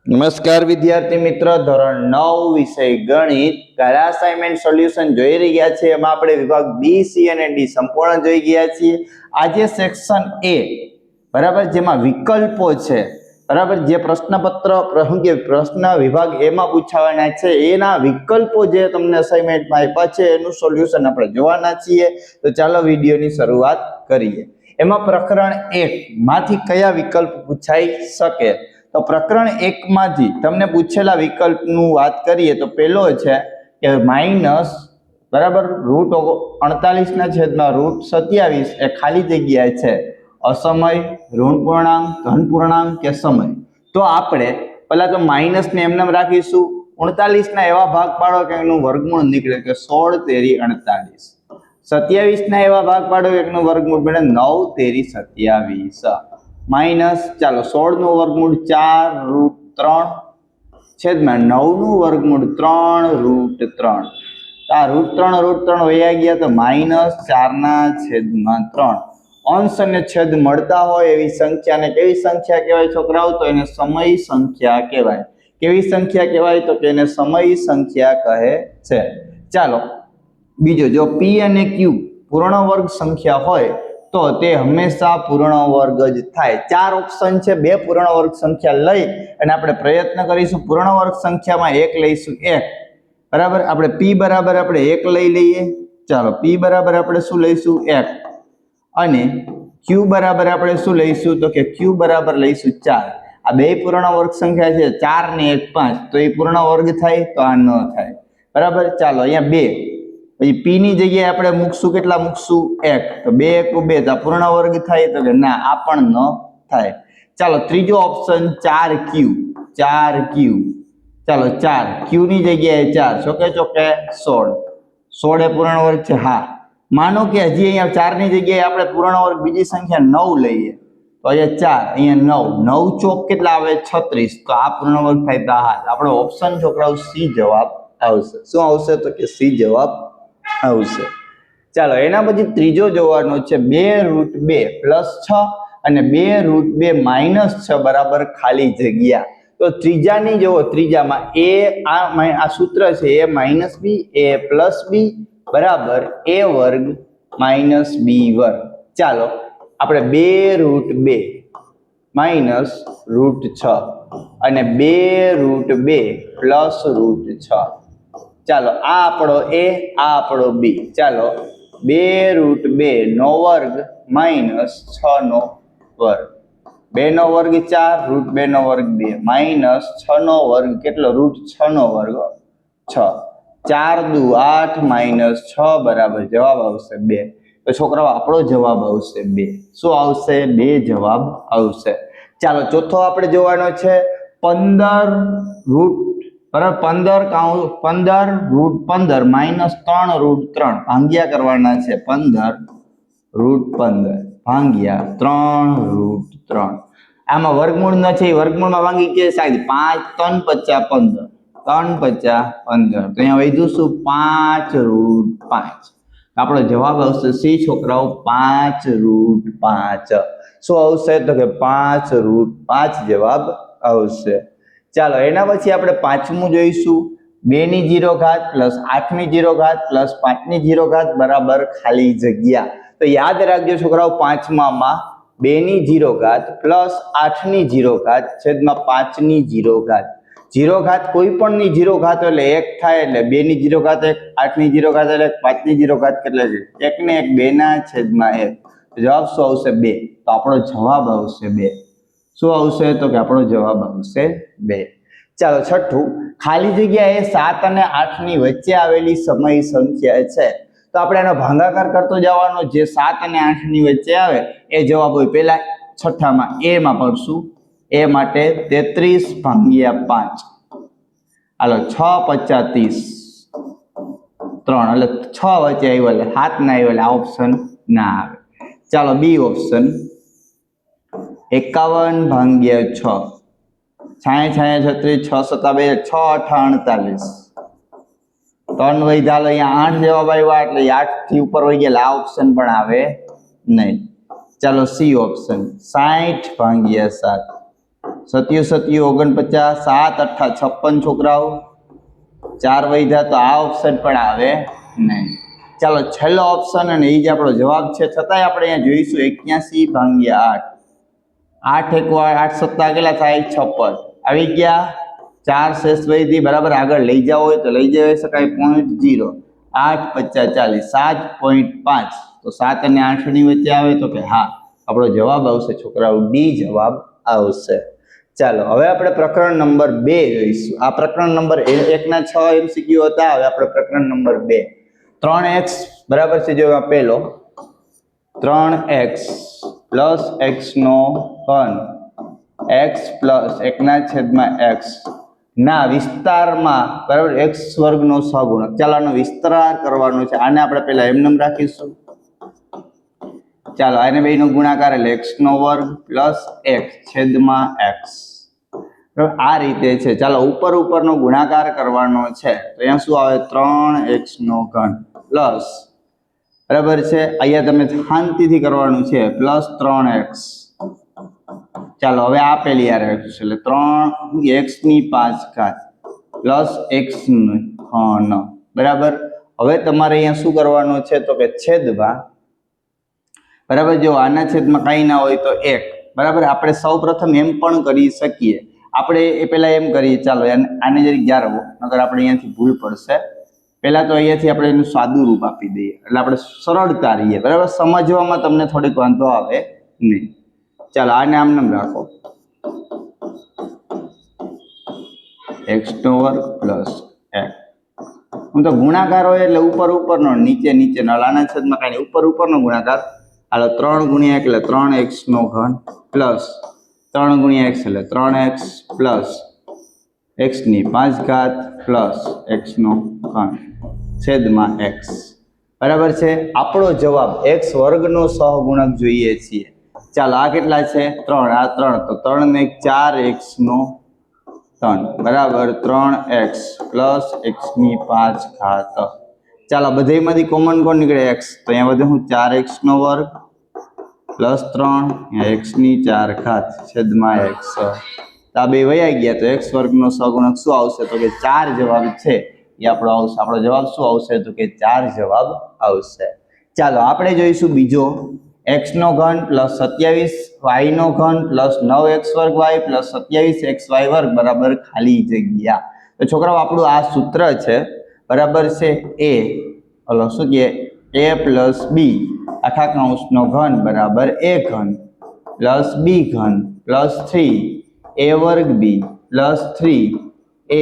નમસ્કાર વિદ્યાર્થી મિત્રો, ધોરણ 9 વિષય ગણિત પહેલા અસાઇનમેન્ટ સોલ્યુશન જોઈ રહ્યા છીએ. એમાં આપણે વિભાગ બી, સી અને ડી સંપૂર્ણ જોઈ ગયા છીએ. આજે સેક્શન એ બરાબર, જેમાં વિકલ્પો છે બરાબર, જે પ્રશ્નપત્ર પ્રશ્ન વિભાગ એમાં પૂછાવાના છે એના વિકલ્પો જે તમને અસાઇનમેન્ટમાં આપ્યા છે એનું સોલ્યુશન આપણે જોવાના છીએ. તો ચાલો વિડીયોની શરૂઆત કરીએ. એમાં પ્રકરણ 1 માંથી કયા વિકલ્પ પૂછાઈ શકે? તો પ્રકરણ 1 માંથી તમને પૂછેલા વિકલ્પનું વાત કરીએ તો પહેલો છે કે માઈનસ બરાબર √48 ના છેદમાં √27 એ ખાલી જગ્યા છે અસમય, ઋણ પૂર્ણાંક, ધન પૂર્ણાંક કે સમય. તો આપણે પહેલા તો માઈનસ ને એમને રાખીશું. 39 ના એવા ભાગ પાડો કે એનું વર્ગમૂળ નીકળે કે 16 તેરી 48. 27 ના એવા ભાગ પાડો કે એનું વર્ગમૂળ બને 9 તેરી 27. માઇનસ ચાલો 16 નું વર્ગમૂળ 4√3 છેદમાં 9 નું વર્ગમૂળ 3√3. આ √3 વયા ગયા તો -4 ના છેદમાં 3. અંશ અને છેદ મળતા હોય એવી સંખ્યાને કેવી સંખ્યા કહેવાય છોકરાઓ? તો એને સમય સંખ્યા કહેવાય. કેવી સંખ્યા કહેવાય? તો કે એને સમય સંખ્યા કહે છે. ચાલો બીજો, જો p અને q પૂર્ણ વર્ગ સંખ્યા હોય તો તે હંમેશા પૂર્ણ વર્ગ જ થાય. 4 ઓપ્શન છે, 2 પૂર્ણ વર્ગ સંખ્યા લઈ અને આપણે પ્રયત્ન કરીશું. પૂર્ણ વર્ગ સંખ્યામાં 1 લઈશું 1 બરાબર. આપણે p બરાબર આપણે 1 લઈ લઈએ. ચાલો p બરાબર આપણે શું લઈશું? 1. અને q બરાબર આપણે શું લઈશું? તો કે q બરાબર લઈશું 4. આ બે પૂર્ણ વર્ગ સંખ્યા છે, 4 ને 1 5. તો એ પૂર્ણ વર્ગ થાય? તો આ ન થાય બરાબર. ચાલો અહીંયા 2 પછી p ની જગ્યાએ આપણે મૂકશું, કેટલા મૂકશું? 1. તો 2 * 2 તો પૂર્ણ વર્ગ થાય? તો કે ના, આ પણ ન થાય. ચાલો ત્રીજો ઓપ્શન 4q. ચાલો 4 q ની જગ્યાએ 4 ચોકે 16. 16 એ પૂર્ણ વર્ગ છે? હા. માનો કે હજી અહીંયા 4 ની જગ્યાએ આપણે પૂર્ણ વર્ગ બીજી સંખ્યા 9 લઈએ તો અહીંયા 4, અહીંયા 9. 9 ચોક કેટલા આવે? 36. તો આ પૂર્ણ વર્ગ થાય? તો હા, આપણો ઓપ્શન છોકરાઓ સી જવાબ આવશે. શું આવશે? તો કે સી જવાબ આવશે. ચાલો એના પછી ત્રીજો જોવાનો છે 2√2 + 6 અને 2√2 - 6 બરાબર ખાલી જગ્યા. તો ત્રીજાની જુઓ, ત્રીજામાં આ સૂત્ર છે a - b a + b બરાબર a² - b². ચાલો આપણે 2√2 - √6 અને 2√2 + √6. ચાલો આ આપણો a, આ આપણો b. ચાલો 2√2 નો વર્ગ - 6 નો વર્ગ. 2 નો વર્ગ 4, √2 નો વર્ગ 2 - 6 નો વર્ગ કેટલો? √6 નો વર્ગ 6. 4 દુ 8 - 6 બરાબર જવાબ આવશે 2. તો છોકરાઓ આપણો જવાબ આવશે 2. શું આવશે? 2 જવાબ આવશે. ચાલો ચોથો આપણે જોવાનો છે 15 બરાબર 15 √15 - 3√3 ભાગ્યા કરવાના છે. 15 √15 ભાગ્યા 3√3. આમાં વર્ગમૂળ નથી, વર્ગમૂળમાં ભાંગી કે સાહેબ 5 3 × 50 15 3 × 15. તો અહીંયા વધ્યું શું? 5√5. આપણો જવાબ આવશે સી છોકરાઓ, 5√5. શું આવશે? તો કે 5√5 જવાબ આવશે. ચાલો એના પછી આપણે પાંચમું જોઈશું 2 ની 0 ઘાત + 8 ની 0 ઘાત + 5 ની 0 ઘાત બરાબર ખાલી જગ્યા. તો યાદ રાખજો છોકરાઓ, પાંચમામાં 2 ની 0 ઘાત + 8 ની 0 ઘાત છેદમાં 5 ની 0 ઘાત. 0 ઘાત કોઈ પણ ની 0 ઘાત એટલે 1 થાય, એટલે 2 ની 0 ઘાત 1, 8 ની 0 ઘાત એટલે 5 ની 0 ઘાત કેટલા છે? 1 ને 1 2 ના છેદમાં 1. જવાબ શું આવશે? 2. તો આપણો જવાબ આવશે 2. શું આવશે? તો કે આપણો જવાબ આવશે 2. ચાલો છઠ્ઠું, ખાલી જગ્યા એ 7 અને 8 ની વચ્ચે આવેલી સમય સંખ્યા છે. તો આપણે એનો ભાગાકાર કરતો જવાનો. જે 7 અને 8 ની વચ્ચે આવે એ જવાબ હોય. પહેલા છઠ્ઠામાં a માં પડશું. a માટે 33/5. હાલો 6 × 5 = 30. 3 એટલે 6 વચ્ચે આવ્યો એટલે 7 ના આવ્યો એટલે આ ઓપ્શન ના આવે. ચાલો બી ઓપ્શન 51/6. 66 36 6 7 6 8 48. 3 વહી ચાલો અહીંયા 8 જવાબ આવ્યા એટલે 8 થી ઉપર વહી ગયા, આ ઓપ્શન પણ આવે નહીં. ચાલો સી ઓપ્શન 60/7. સત્યુ સત્યુ 49, 7 8 56 છોકરાઓ, 4 વધ્યા તો આ ઓપ્શન પણ આવે નહીં. ચાલો છેલ્લો ઓપ્શન અને એ જ આપણો જવાબ છે. છતાંય આપણે અહીંયા જોઈશું 81/8. 8 1 8 સત્તા કેટલા થાય? 56 આવી ગયા. 4 શેષ વૈધી બરાબર. આગળ લઈ જાવ હોય તો લઈ જઈ શકાય. 0.0 8 50 40 7.5. તો 7 અને 8 ની વચ્ચે આવે તો કે હા, આપણો જવાબ આવશે છોકરાઓ ડી જવાબ આવશે. ચાલો હવે આપણે પ્રકરણ નંબર 2 જોઈશું. આ પ્રકરણ નંબર 1 ના 6 MCQ હતા. હવે આપણે પ્રકરણ નંબર 2 3x બરાબર છે. જો આ પહેલો 3x પ્લસ x નો ઘન x પ્લસ 1/x ના વિસ્તારમાં બરાબર x વર્ગનો સહગુણક. ચાલો આનો વિસ્તાર કરવાનો છે. આને આપણે પહેલા એમનેમ રાખીશું. ચાલો આને બેનો ગુણાકાર એટલે x નો વર્ગ પ્લસ x છેદમાં x. આ રીતે છે. ચાલો ઉપરનો ગુણાકાર કરવાનો છે તો અહીંયા શું આવે? 3x નો ઘન પ્લસ બરાબર છે. અહીંયા તમે શાંતિથી કરવાનું છે પ્લસ 3x. ચાલો હવે આપેલી યાર એટલે 3x ની 5 પ્લસ x નો ઘન બરાબર. હવે તમારે અહીંયા શું કરવાનું છે તો કે છેદમાં બરાબર. જો આના છેદમાં કઈ ના હોય તો 1 બરાબર. આપણે સૌ પ્રથમ એમ પણ કરી શકીએ. આપણે એ પહેલા એમ કરીએ. ચાલો આને જરીક જાળવો, નકર આપણે અહીંયાથી ભૂલ પડશે. પહેલા તો અહીંયાથી આપણે એનું સાદું રૂપ આપી દઈએ એટલે આપણે સરળતા રહીએ બરાબર. સમજવામાં તમને થોડીક વાંધો આવે નહીં. ચાલો આને આમ નામ રાખો x નો વર્ગ પ્લસ x. હું તો ગુણાકાર હોય એટલે ઉપરનો નીચે નીચેનો. આના છેદમાં કાંઈ નહીં, ઉપરનો ગુણાકાર. હાલો 3 ગુણ્યા 1 એટલે 3x નો ઘન પ્લસ 3 ગુણ્યા x એટલે 3x પ્લસ x ની 5 પ્લસ x નો ઘન છેદમાં x બરાબર છે. આપણો જવાબ x વર્ગનો સહગુણક જોઈએ છીએ. ચાલો આ કેટલા છે? 3. આ 3 તો 3 ને 4x નો ઘન બરાબર 3x પ્લસ x ની 5. ચાલો બધામાંથી કોમન કોણ નીકળે? x. તો અહીંયા વધે હું 4x નો વર્ગ પ્લસ 3 x ની 4 છેદમાં x. આ બે વયા ગયા તો x વર્ગનો સહગુણક શું આવશે તો કે 4 જવાબ છે એ આપણો આવશે. આપણો જવાબ શું આવશે તો કે 4 જવાબ આવશે. ચાલો આપણે જોઈશું બીજો. x નો ઘન પ્લસ 27y નો ઘન પ્લસ 9x2y પ્લસ 27xy વર્ગ બરાબર ખાલી જગ્યા. તો છોકરાઓ આપણું આ સૂત્ર છે બરાબર છે. શું કહે? a પ્લસ બી આખા કૌંસનો ઘન બરાબર a ઘન પ્લસ બી ઘન પ્લસ 3 a વર્ગ બી પ્લસ 3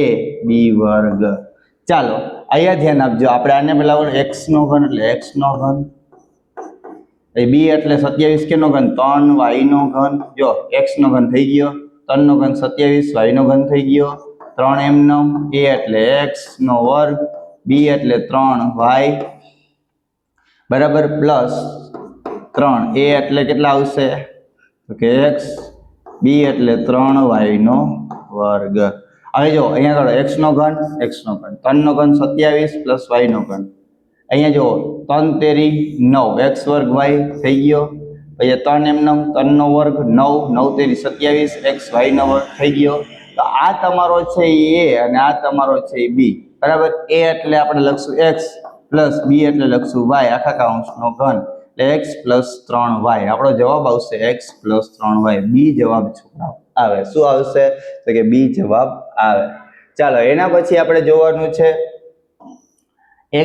a બી વર્ગ. ચાલો અહીંયા ધ્યાન આપજો. આપણે આને પેલા x નો ઘન એટલે x નો ઘન, બી એટલે 27 કેનો ઘન? 3y નો ઘન. જો x નો ઘન થઈ ગયો, 3 નો ઘન 27, y નો ઘન થઈ ગયો 3 એમનો. a એટલે x નો વર્ગ, b એટલે 3y બરાબર પ્લસ 3 a એટલે કેટલા આવશે તો કે x, b એટલે 3y નો વર્ગ. હવે જો અહીંયા થોડો x નો ઘન 3 નો ઘન 27 પ્લસ y નો ઘન. અહીંયા જો 3 તેરી 9 x વર્ગ y થઈ ગયો. પછી 3 એમનો 3 નો વર્ગ 9 9 તેરી 27 x y નો વર્ગ થઈ ગયો. તો આ તમારો છે એ a અને આ તમારો છે b બરાબર. a એટલે આપણે લખશું x પ્લસ b એટલે લખશું y આખા કૌંસનો ઘન એટલે x પ્લસ 3y. આપણો જવાબ આવશે x પ્લસ 3y. બી જવાબ છોકરાઓ આવે. શું આવશે તો કે બી જવાબ આવે. ચાલો એના પછી આપણે જોવાનું છે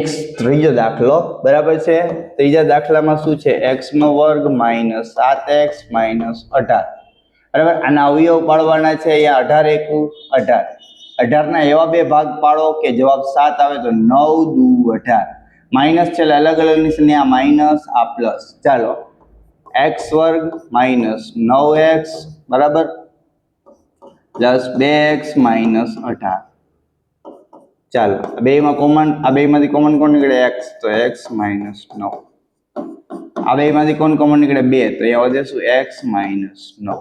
x ત્રીજો દાખલો બરાબર છે. ત્રીજા દાખલામાં શું છે? x નો વર્ગ માઇનસ 7x માઇનસ 18 બરાબર. આના અવયવ પાડવાના છે. અહીંયા 18 એકુ 18. 18 ના એવા બે ભાગ પાડો કે જવાબ 7 આવે તો 9 દુ 18. માઇનસ છે એટલે અલગ અલગ નિશાની, આ માઇનસ આ પ્લસ. ચાલો x વર્ગ માઇનસ 9x બરાબર પ્લસ 2x માઇનસ 18. ચાલો બેમાં કોમન, આ બેમાંથી કોમન કોણ નીકળે? x. તો x માઇનસ 9. આ બેમાંથી કોણ કોમન નીકળે? 2. તો અહીંયા વધે શું? x minus 9.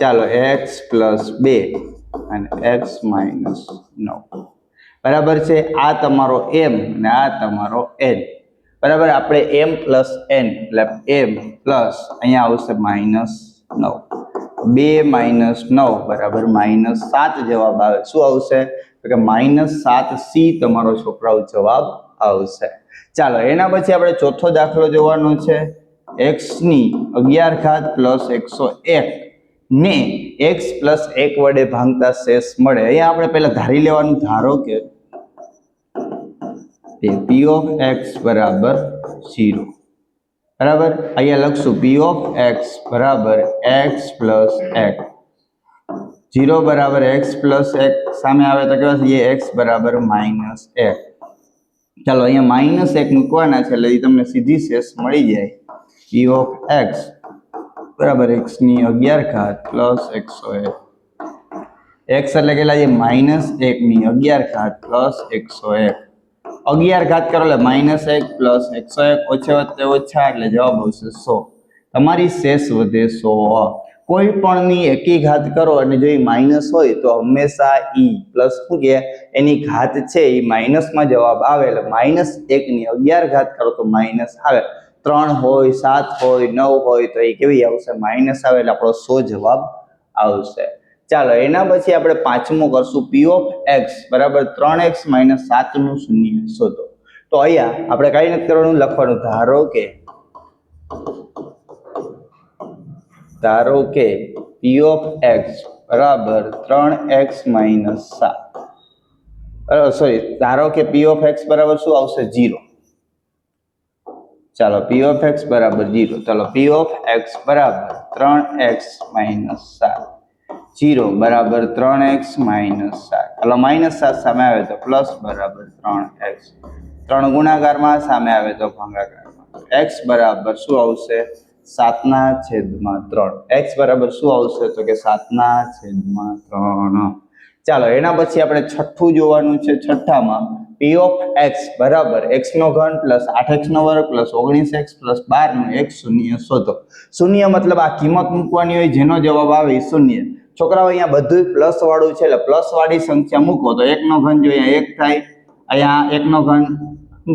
ચાલો x પ્લસ 2 અને x માઇનસ 9 બરાબર છે. આ તમારો m અને આ તમારો n બરાબર. આપણે m પ્લસ n એટલે m પ્લસ અહીંયા આવશે માઇનસ 9. 2 - 9 બરાબર -7 જવાબ આવે. શું આવશે? તો કે -7C તમારો છોકરાઓ જવાબ આવશે. ચાલો એના પછી આપણે ચોથો દાખલો જોવાનો છે. x ની 11 ઘાત પ્લસ 101 ને x પ્લસ 1 વડે ભાંગતા શેષ મળે. અહીંયા આપણે પહેલા ધારી લેવાનું. ધારો કે p of x બરાબર 0 બરાબર. અહીંયા લખશું p of x બરાબર x પ્લસ 1 0 બરાબર x પ્લસ 1 સામે આવે તો કેવા થઈએ x બરાબર -1. ચાલો અહીંયા -1 મૂકવાના છે એટલે તમને સીધી શેષ મળી જાય. p of x બરાબર x ની 11 ઘાત પ્લસ 101 x એટલે કેટલા છે? -1 ની 11 ઘાત પ્લસ 101 11 ઘાત કરો એટલે -1 પ્લસ 101 ઓછે વત્તે ઓછા એટલે જવાબ આવશે 100. તમારી શેષ વધે 100. કોઈ પણ ની એકી ઘાત કરો અને જો એ માઇનસ હોય તો હંમેશા ઈ પ્લસ શું કે એની ઘાત છે એ માઇનસમાં જવાબ આવે. એટલે -1 ની 11 ઘાત કરો તો માઇનસ આવે. 3 હોય 7 હોય 9 હોય તો એ કેવી આવશે? માઇનસ આવે. એટલે આપણો 100 જવાબ આવશે. ચાલો એના પછી આપણે પાંચમું કરશું. p of x બરાબર 3x - 7 નું શૂન્ય શોધો. તો અહીંયા આપણે કઈ નથી કરવાનું, લખવાનું ધારો કે p of x બરાબર 3x - 7 ધારો કે p of x બરાબર શું આવશે? 0. ચાલો p of x બરાબર 0. ચાલો p of x બરાબર 3x - 7 0 બરાબર 3x - 7. ચાલો -7 સામે આવે તો પ્લસ બરાબર 3x 3 ગુણાકારમાં સામે આવે તો ભાગાકારમાં. x બરાબર શું આવશે? 7/3. x બરાબર શું આવશે? તો કે 7/3. ચાલો એના પછી આપણે છઠ્ઠું જોવાનું છે. છઠ્ઠામાં p of x બરાબર x નો ઘન પ્લસ 8x નો વર્ગ પ્લસ 19x પ્લસ 12 નું એક શૂન્ય શોધો. શૂન્ય મતલબ આ કિંમત મૂકવાની હોય, જેનો જવાબ આવે એ શૂન્ય. છોકરાઓ અહીંયા બધું પ્લસ વાળું છે એટલે પ્લસ વાળી સંખ્યા મૂકો તો 1 નો ઘન જો અહીંયા 1 થાય, અહીંયા 1 નો ઘન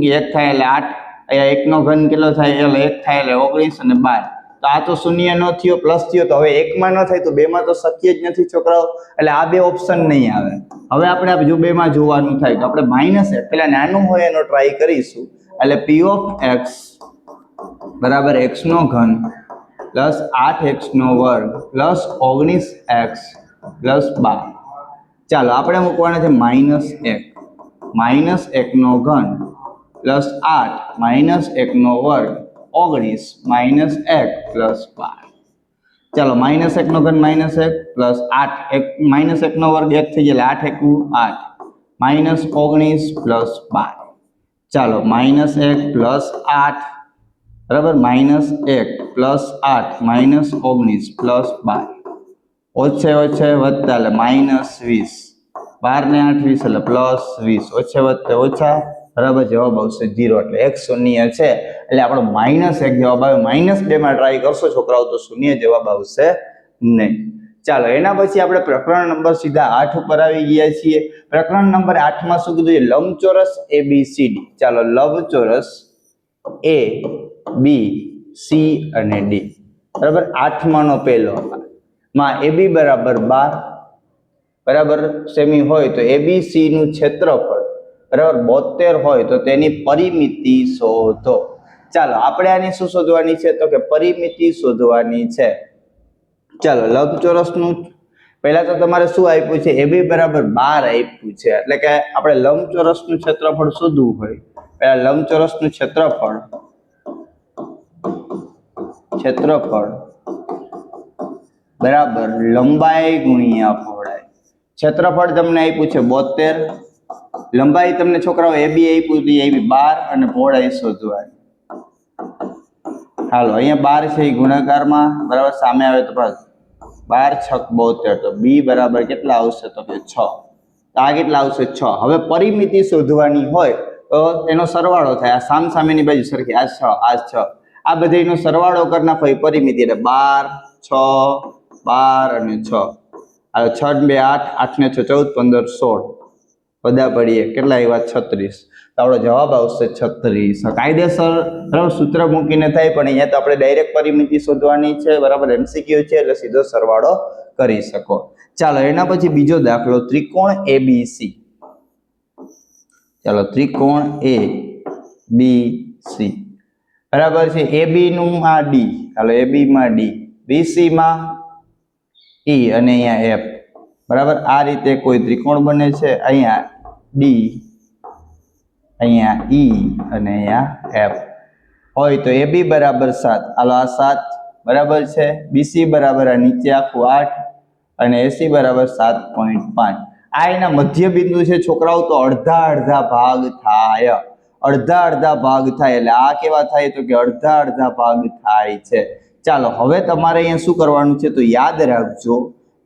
1 થાય એટલે 8, અહીંયા 1 નો ઘન કેટલો થાય એટલે 1 થાય એટલે 19 અને 12. તો આ તો શૂન્ય નો થયો, પ્લસ થયો તો હવે 1 માં ન થાય તો 2 માં તો શક્ય જ નથી છોકરાઓ. એટલે આ બે ઓપ્શન નહીં આવે. હવે આપણે જો 2 માં જોવાનું થાય તો આપણે -1 પેલા નાનું હોય એનો ટ્રાય કરીશું. એટલે p of x બરાબર x નો ઘન પ્લસ 8x નો વર્ગ પ્લસ 19x પ્લસ 12. ચાલો આપણે મૂકવાના છે -1 -1 નો ઘન પ્લસ 8 -1 નો વર્ગ 19 -1 પ્લસ 12. ચાલો -1 નો ઘન -1 પ્લસ 8 -1 નો વર્ગ 1 થઈ જાય એટલે 8 × 8 -19 પ્લસ 12. ચાલો -1 પ્લસ 8 બરાબર -1 પ્લસ 8 -19 પ્લસ 12 ઓછે ઓછે વત્તા એટલે -20 12 ને 8 20 એટલે પ્લસ 20 ઓછે વત્તે ઓછા બરાબર જવાબ આવશે 0. એટલે એક શૂન્ય છે એટલે આપણો -1 જવાબ આવે. -2 માં ટ્રાય કરશો છોકરાઓ તો શૂન્ય જવાબ આવશે નહીં. ચાલો એના પછી આપણે પ્રકરણ નંબર સીધા 8 ઉપર આવી ગયા છીએ. પ્રકરણ નંબર 8 માં શું કીધું? લંબચોરસ ABCD. ચાલો લંબચોરસ A B C અને D બરાબર. 8માંનો પહેલો માં AB બરાબર 12 બરાબર સેમી હોય તો ABC નું ક્ષેત્રફળ બરાબર 72 હોય તો તેની પરિમિતિ શોધો. ચાલો આપણે આની શું શોધવાની છે? તો કે પરિમિતિ શોધવાની છે. ચાલો લંબચોરસનું પહેલા તો તમારે શું આપ્યું છે? AB બરાબર 12 આપ્યું છે. એટલે કે આપણે લંબચોરસનું ક્ષેત્રફળ શોધવું હોય પહેલા લંબચોરસનું ક્ષેત્રફળ બરાબર લંબાઈ ગુણ્યા પહોળાઈ. ક્ષેત્રફળ તમને આપ્યું છે 72, લંબાઈ તમને છોકરાઓ AB આપ્યું હતી AB 12 અને પહોળાઈ શોધવાની. હાલો અહીંયા 12 છે એ ગુણાકારમાં બરાબર સામે આવે તો 12 × 6 = 72. તો B બરાબર કેટલા આવશે? તો કે 6. આ કેટલા આવશે? 6. હવે પરિમિતિ શોધવાની હોય તો એનો સરવાળો થાય. આ સામેની બાજુ સરખી, આ 6 આ 6 આ બધાનો સરવાળો કરી નાખો એ પરિમિતિ એટલે 12 6 12 અને 6. આ 6 ને 2 8 8 ને 6 14 15 16 બધા પડીએ કેટલા આવ્યા? 36. તો આપણો જવાબ આવશે 36. કાયદેસર બરાબર સૂત્ર મૂકીને થાય, પણ અહીંયા તો આપણે ડાયરેક્ટ પરિમિતિ શોધવાની છે, બરાબર MCQ છે એટલે સીધો સરવાળો કરી શકો. ચાલો એના પછી બીજો દાખલો, ત્રિકોણ ABC. ચાલો ત્રિકોણ ABC બરાબર છે, AB નું આ D, ચાલો AB માં D, BC માં E અને અહીંયા F, બરાબર. આ રીતે કોઈ ત્રિકોણ બને છે, અહીંયા D, અહીંયા E અને અહીંયા F હોય તો AB બરાબર 7, હાલો આ 7 બરાબર છે, BC બરાબર આ નીચે આખું 8 અને AC બરાબર 7.5. આ એના મધ્ય બિંદુ છે છોકરાઓ, તો અડધા ભાગ થાય, અડધા ભાગ થાય એટલે આ કેવા થાય તો કે અડધા ભાગ થાય છે. ચાલો હવે તમારે અહીંયા શું કરવાનું છે, તો યાદ રાખજો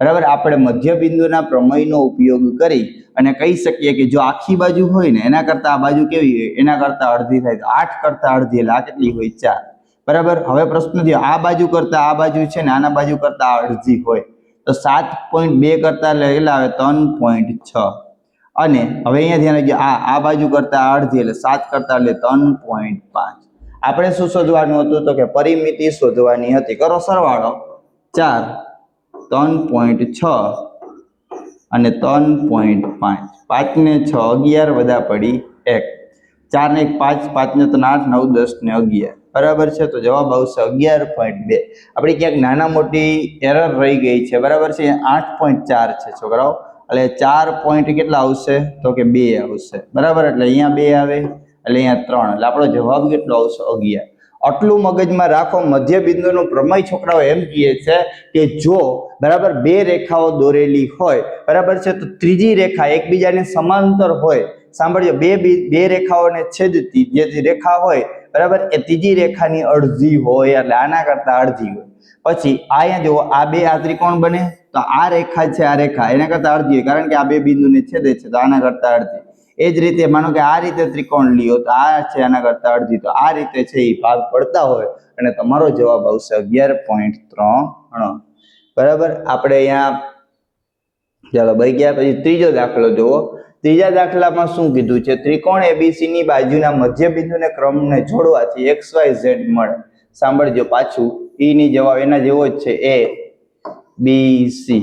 બરાબર, આપણે મધ્ય બિંદુના પ્રમેયનો ઉપયોગ કરી અને કહી શકીએ કે જો આખી બાજુ હોય ને એના કરતા આ બાજુ કેવી હોય, એના કરતા અડધી થાય, તો 8 કરતા અડધી એટલે આ કેટલી હોય 4, બરાબર. હવે પ્રશ્ન થયો આ બાજુ કરતા આ બાજુ છે ને આના બાજુ કરતા અડધી હોય તો 7.2 કરતા એટલે આવે 3.6, અને હવે અહીંયા ધ્યાન રાખજો આ બાજુ કરતા અડધી એટલે 7 કરતા એટલે 3.5. આપણે શું શોધવાનું હતું, તો કે પરિમિતિ શોધવાની હતી. કરો સરવાળો, 4 3.6 અને 3.5, 5 ને 6 11 વધા પડી 1, 4 ને 1 5, 5 ને 3 8, 9 10 ને 11 બરાબર છે, તો જવાબ આવશે 11.2. આપણી ક્યાંક નાના મોટી એરર રહી ગઈ છે, બરાબર છે, 8.4 છે છોકરાઓ, એટલે 4 પોઈન્ટ કેટલા આવશે તો કે 2 આવશે, બરાબર. એટલે અહીંયા 2 આવે એટલે અહીંયા 3, એટલે આપણો જવાબ કેટલો આવશે 11. આટલું મગજમાં રાખો. મધ્ય બિંદુનું પ્રમેય છોકરાઓ એમ કહે છે કે જો બરાબર બે રેખાઓ દોરેલી હોય, બરાબર છે, તો ત્રીજી રેખા એકબીજાને સમાંતર હોય, સાંભળજો, બે રેખાઓને છેદતી જે રેખા હોય, બરાબર, એ ત્રીજી રેખાની અડધી હોય, એટલે આના કરતા અડધી હોય. પછી અહીંયા જુઓ, આ બે આ ત્રિકોણ બને તો આ રેખા છે, આ રેખા એના કરતા અડધી હોય, કારણ કે આ બે બિંદુને છેદે છે, તો આના કરતા અડધી. એ જ રીતે માનો કે આ રીતે ત્રિકોણ લ્યો તો આ છે આના કરતા અડધી, તો આ રીતે છે એ ભાગ પડતા હોય અને તમારો જવાબ આવશે 11.3. બરાબર. આપણે અહીંયા ચાલો ભાઈ ગયા. પછી ત્રીજો દાખલો જુઓ. ત્રીજા દાખલામાં શું કીધું છે, ત્રિકોણ ABC ની બાજુના મધ્ય બિંદુને ક્રમને જોડવાથી XYZ મળે. સાંભળજો પાછું, E ની જવાબ એના જેવો જ છે, ABC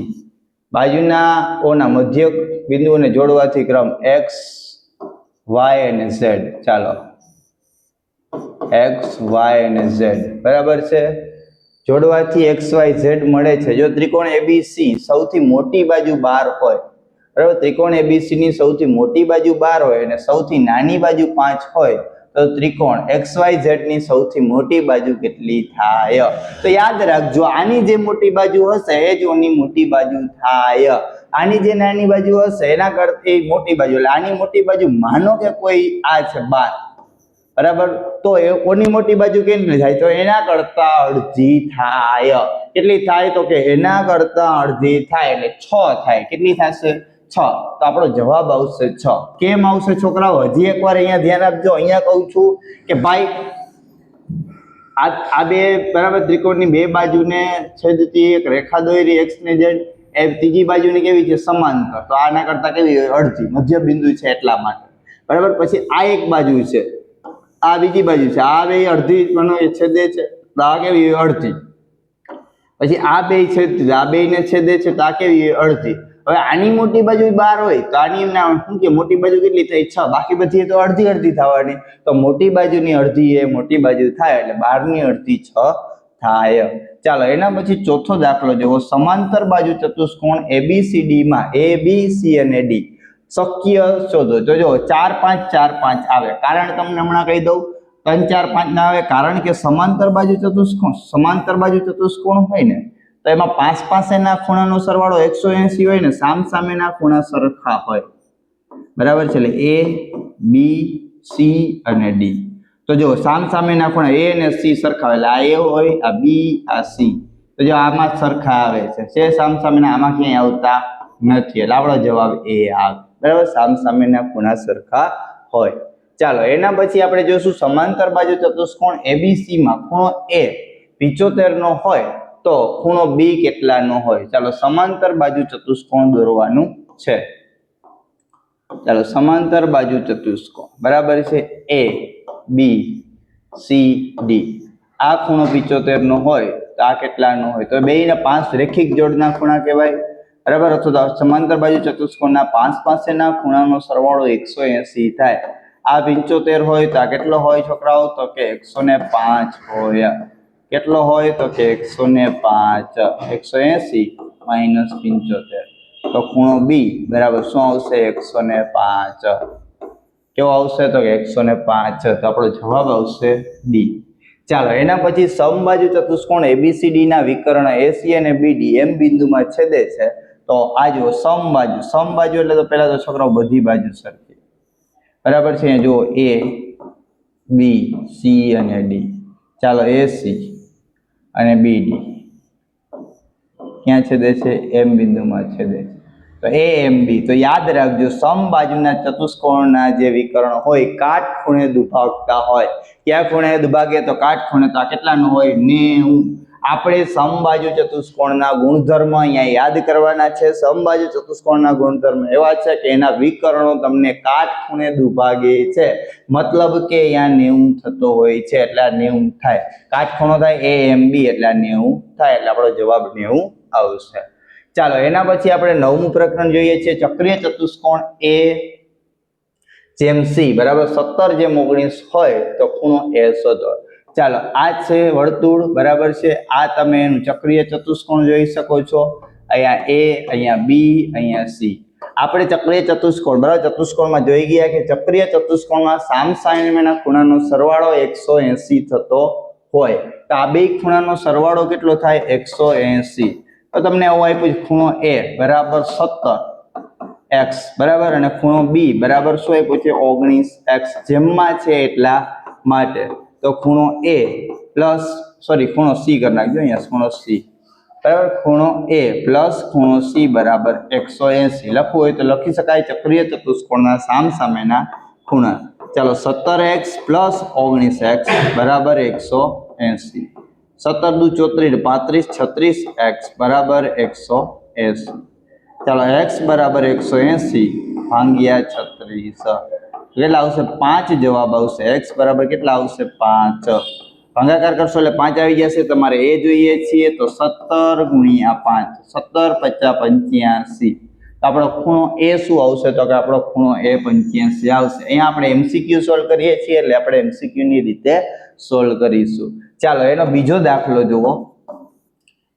બાજુના ઓના મધ્ય બિંદુઓને જોડવાથી ક્રમ X Y અને Z, ચાલો X Y અને Z બરાબર છે, જોડવાથી XYZ મળે છે. જો ત્રિકોણ ABC સૌથી મોટી બાજુ 12 હોય, બરાબર, ત્રિકોણ ABC ની સૌથી મોટી બાજુ 12 હોય અને સૌથી નાની બાજુ 5 હોય, તો ત્રિકોણ XYZ ની સૌથી મોટી બાજુ કેટલી થાય? તો યાદ રાખજો, આની જે મોટી બાજુ હશે એ જ ઓની મોટી બાજુ થાય, આની જે નાની બાજુ હશે એના કરતા મોટી બાજુ, એટલે આની મોટી બાજુ માનો કે કોઈ આ છે 12, બરાબર, તો એ કોની મોટી બાજુ કેટલી થાય? તો એના કરતા અડધી થાય. કેટલી થાય? તો કે એના કરતા અડધી થાય, એટલે 6 થાય. કેટલી થશે? 6. તો આપણો જવાબ આવશે 6. કેમ આવશે છોકરાઓ? હજી એકવાર અહીંયા ધ્યાન આપજો. અહીંયા કહું છું કે ભાઈ આ બે બરાબર ત્રિકોણની બે બાજુને છેદતી એક રેખા દોરી X ને Z, એ ત્રીજી બાજુની કેવી છે? સમાંતર. તો આના કરતા કેવી હોય? અડધી. મધ્ય બિંદુ છે એટલા માટે, બરાબર. પછી આ એક બાજુ છે, આ બીજી બાજુ છે, આ બે અડધી એ છેદે છે, તો આ કેવી હોય? અડધી. પછી આ બે છેદતી, આ બે ને છેદે છે, તો આ કેવી હોય? અડધી. હવે આની મોટી બાજુ 12 હોય તો આની એમના શું કે મોટી બાજુ કેટલી થઈ? 6. બાકી બધી તો અડધી અડધી થવાની, તો મોટી બાજુની અડધી એ મોટી બાજુ થાય, એટલે 12 ની અડધી 6 થાય. ચાલો એના પછી ચોથો દાખલો જુઓ. સમાંતર બાજુ ચતુષ્કોણ ABCD માં A, B, C અને D શક્ય શોધો. તો જો 4 5 4 5 આવે, કારણ તમને હમણાં કહી દઉં, 3 4 5 ના આવે, કારણ કે સમાંતર બાજુ ચતુષ્કોણ હોય ને તો એમાં 5 પાસેના ખૂણાનો સરવાળો 180 હોય ને સામસામેના ખૂણા સરખા હોય, બરાબર છે. એટલે A, B, C અને D. તો જો સામસામેના ખૂણા A અને C સરખા હોય, એટલે આ A હોય, આ B, આ C, તો જો આમાં સરખા આવે છે સામસામેના, આમાં ક્યાંય આવતા નથી, એટલે આપણો જવાબ A આવે, બરાબર. સામસામેના ખૂણા સરખા હોય. ચાલો એના પછી આપણે જોઈશું સમાંતર બાજુ ચતુષ્કોણ ABC માં ખૂણો A 75 નો હોય તો ખૂણો B કેટલાનો હોય? ચાલો સમાંતર બાજુ ચતુષ્કોણ દોરવાનું છે. ચાલો સમાંતર બાજુ ચતુષ્કોણ બરાબર છે એ બી સી ડી આ ખૂણો 75 નો હોય તો આ કેટલાનો હોય તો બેયના 5 રેખિક જોડના ખૂણા કહેવાય બરાબર અથવા તો સમાંતર બાજુ ચતુષ્કોણના 5 પાસેના ખૂણાનો સરવાળો 180 થાય આ 75 હોય તો આ કેટલો હોય છોકરાઓ તો કે 105 હોય કેટલો હોય તો કે 105 180 માઈનસ 75 તો ખૂણો બી બરાબર શું આવશે 105 કેવો આવશે તો કે 105 તો આપણો જવાબ આવશે ડી ચાલો એના પછી સમબાજુ ચતુષ્કોણ એબીસીડી ના વિકર્ણ એસી અને બીડી એમ બિંદુમાં છેદે છે તો આ જો સમબાજુ એટલે તો પહેલા તો છોકરાઓ બધી બાજુ સરખી બરાબર છે જો એ બી સી અને ડી ચાલો એસી અને બીડી ક્યાં છેદે છે એમ બિંદુમાં છેદે છે તો એ એમ બી તો યાદ રાખજો સમબાજુના ચતુષ્કોણના જે વિકર્ણ હોય કાટખૂણે દુભાગતા હોય ક્યાં ખૂણે દુભાગે તો કાટખૂણે તો આ કેટલાનું હોય 90 આપણે સમબાજુ ચતુષ્કોણના ગુણધર્મ અહીંયા યાદ કરવાના છે સમબાજુ ચતુષ્કોણના ગુણધર્મ એવા છે કે એના વિકર્ણો તમને કાટખૂણે દુભાગે છે મતલબ કે અહીંયા 90 થતો હોય છે એટલે આ 90 થાય કાટખૂણો થાય એ એમ બી એટલે આ 90 થાય એટલે આપણો જવાબ 90 આવશે ચાલો એના પછી આપણે નવમું પ્રકરણ જોઈએ છીએ ચક્રીય ચતુષ્કોણ એ જેમ સી બરાબર 17 જેમ 19 હોય તો ખૂણો એ શોધો ચાલો આ છે વર્તુળ બરાબર છે આ તમે એનું ચક્રીય ચતુષ્કોણ જોઈ શકો છો અહીંયા એ અહીંયા બી અહીંયા સી આપણે ચક્રીય ચતુષ્કોણ બરાબર ચતુષ્કોણમાં જોઈ ગયા કે ચક્રીય ચતુષ્કોણમાં સામસામેના ખૂણાનો સરવાળો 180 થતો હોય તો આ બે ખૂણાનો સરવાળો કેટલો થાય 180 તો તમને આવું આપ્યું ખૂણો એ બરાબર 17x બરાબર અને ખૂણો બી બરાબર શું આપ્યું છે 19x જેમમાં છે એટલા માટે તો ખૂણો એ પ્લસ ખૂણો સી કરી નાખજો અહીંયા ખૂણો સી બરાબર ખૂણો એ પ્લસ ખૂણો સી બરાબર 180 લખવું હોય તો લખી શકાય ચક્રીય ચતુષ્કોણના સામસામેના ખૂણા ચાલો 17x પ્લસ 19x બરાબર 180 17 દુ 34 35 36x બરાબર 180 ચાલો x બરાબર 180 ભાગ્યા 36 કેટલા આવશે 5 જવાબ આવશે x બરાબર કેટલા આવશે 5 ભાગાકાર કરશો એટલે 5 આવી જશે તમારે એ જોઈએ છીએ તો 17 ગુણ્યા 5 17 50 85 આપણો ખૂણો એ શું આવશે તો કે આપણો ખૂણો એ 85 આવશે અહીંયા આપણે એમસીક્યુ સોલ્વ કરીએ છીએ એટલે આપણે એમસીક્યુ ની રીતે સોલ્વ કરીશું ચાલો એનો બીજો દાખલો જુઓ